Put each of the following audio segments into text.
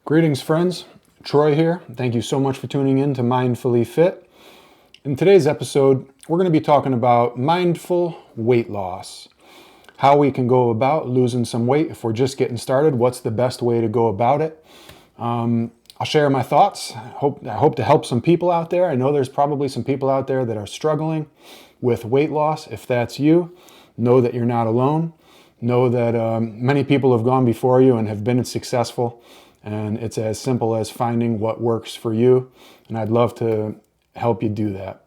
Greetings, friends. Troy here. Thank you so much for tuning in to Mindfully Fit. In today's episode, we're going to be talking about mindful weight loss. How we can go about losing some weight if we're just getting started. What's the best way to go about it? I'll share my thoughts. I hope to help some people out there. I know there's probably some people out there that are struggling with weight loss. If that's you, know that you're not alone. Know that many people have gone before you and have been successful. And it's as simple as finding what works for you. And I'd love to help you do that.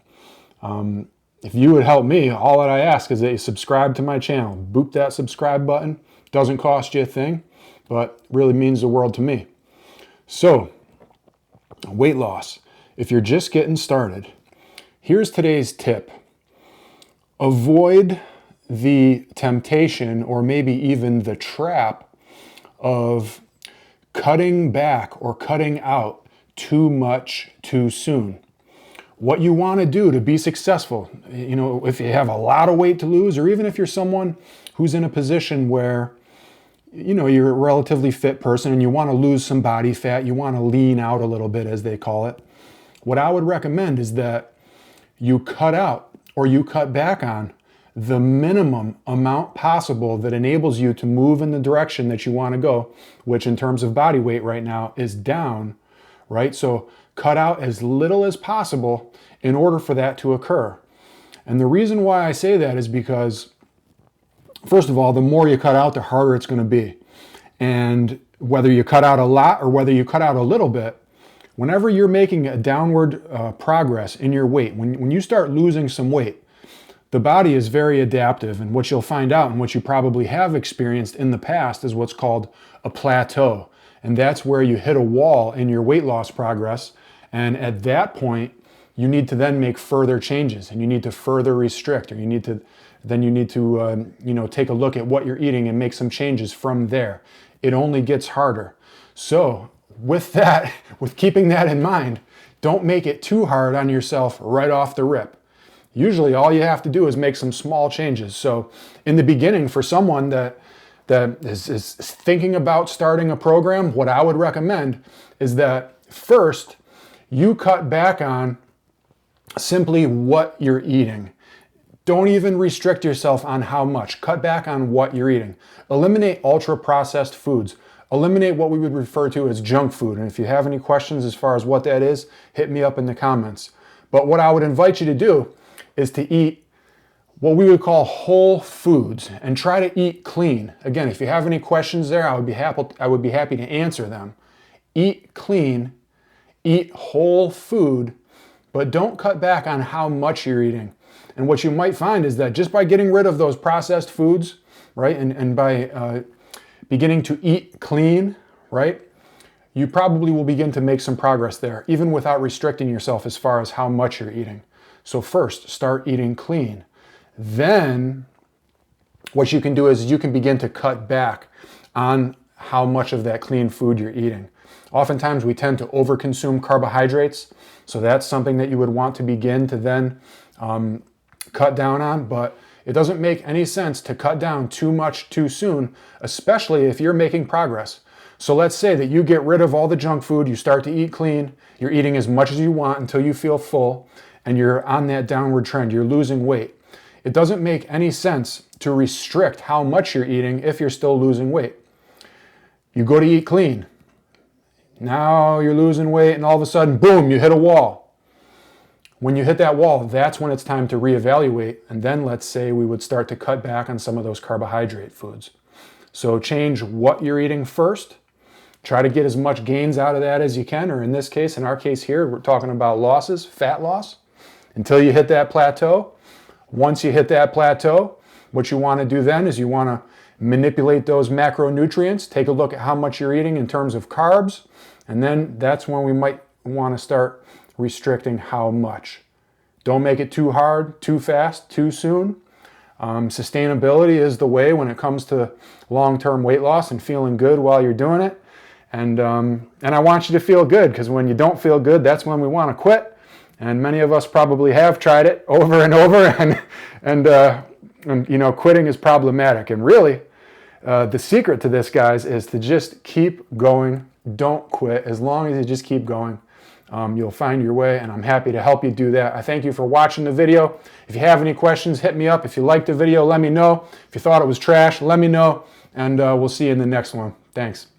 If you would help me, all that I ask is that you subscribe to my channel. Boop that subscribe button. Doesn't cost you a thing, but really means the world to me. So, weight loss. If you're just getting started, here's today's tip. Avoid the temptation or maybe even the trap of cutting back or cutting out too much too soon. What you want to do to be successful, if you have a lot of weight to lose, or even if you're someone who's in a position where, you're a relatively fit person and you want to lose some body fat, you want to lean out a little bit, as they call it, what I would recommend is that you cut out or you cut back on the minimum amount possible that enables you to move in the direction that you want to go, which in terms of body weight right now is down, right? So cut out as little as possible in order for that to occur. And the reason why I say that is because, first of all, the more you cut out, the harder it's going to be. And whether you cut out a lot or whether you cut out a little bit, whenever you're making a downward progress in your weight, when you start losing some weight, the body is very adaptive, and what you'll find out and what you probably have experienced in the past is what's called a plateau. And that's where you hit a wall in your weight loss progress. And at that point, you need to then make further changes and you need to further restrict, or you need to take a look at what you're eating and make some changes from there. It only gets harder. So with keeping that in mind, don't make it too hard on yourself right off the rip. Usually all you have to do is make some small changes. So in the beginning, for someone that is thinking about starting a program, what I would recommend is that first you cut back on simply what you're eating. Don't even restrict yourself on how much. Cut back on what you're eating. Eliminate ultra-processed foods. Eliminate what we would refer to as junk food. And if you have any questions as far as what that is, hit me up in the comments. But what I would invite you to do is to eat what we would call whole foods and try to eat clean. Again, if you have any questions there, I would be happy to answer them. Eat clean, eat whole food, but don't cut back on how much you're eating. And what you might find is that just by getting rid of those processed foods, right, and by beginning to eat clean, right, you probably will begin to make some progress there, even without restricting yourself as far as how much you're eating. So first, start eating clean. Then what you can do is you can begin to cut back on how much of that clean food you're eating. Oftentimes we tend to overconsume carbohydrates, so that's something that you would want to begin to then cut down on, but it doesn't make any sense to cut down too much too soon, especially if you're making progress. So let's say that you get rid of all the junk food, you start to eat clean, you're eating as much as you want until you feel full, and you're on that downward trend, you're losing weight. It doesn't make any sense to restrict how much you're eating if you're still losing weight. You go to eat clean. Now you're losing weight and all of a sudden, boom, you hit a wall. When you hit that wall, that's when it's time to reevaluate, and then let's say we would start to cut back on some of those carbohydrate foods. So change what you're eating first. Try to get as much gains out of that as you can, or in this case, in our case here, we're talking about losses, fat loss, until you hit that plateau. Once you hit that plateau, what you want to do then is you want to manipulate those macronutrients, take a look at how much you're eating in terms of carbs, and then that's when we might want to start restricting how much. Don't make it too hard, too fast, too soon. Sustainability is the way when it comes to long-term weight loss and feeling good while you're doing it. And I want you to feel good, because when you don't feel good, that's when we want to quit. And many of us probably have tried it over and over, and quitting is problematic. And really, the secret to this, guys, is to just keep going don't quit. As long as you just keep going, you'll find your way, and I'm happy to help you do that. I thank you for watching the video. If you have any questions, hit me up. If you liked the video, let me know. If you thought it was trash, let me know, and we'll see you in the next one. Thanks.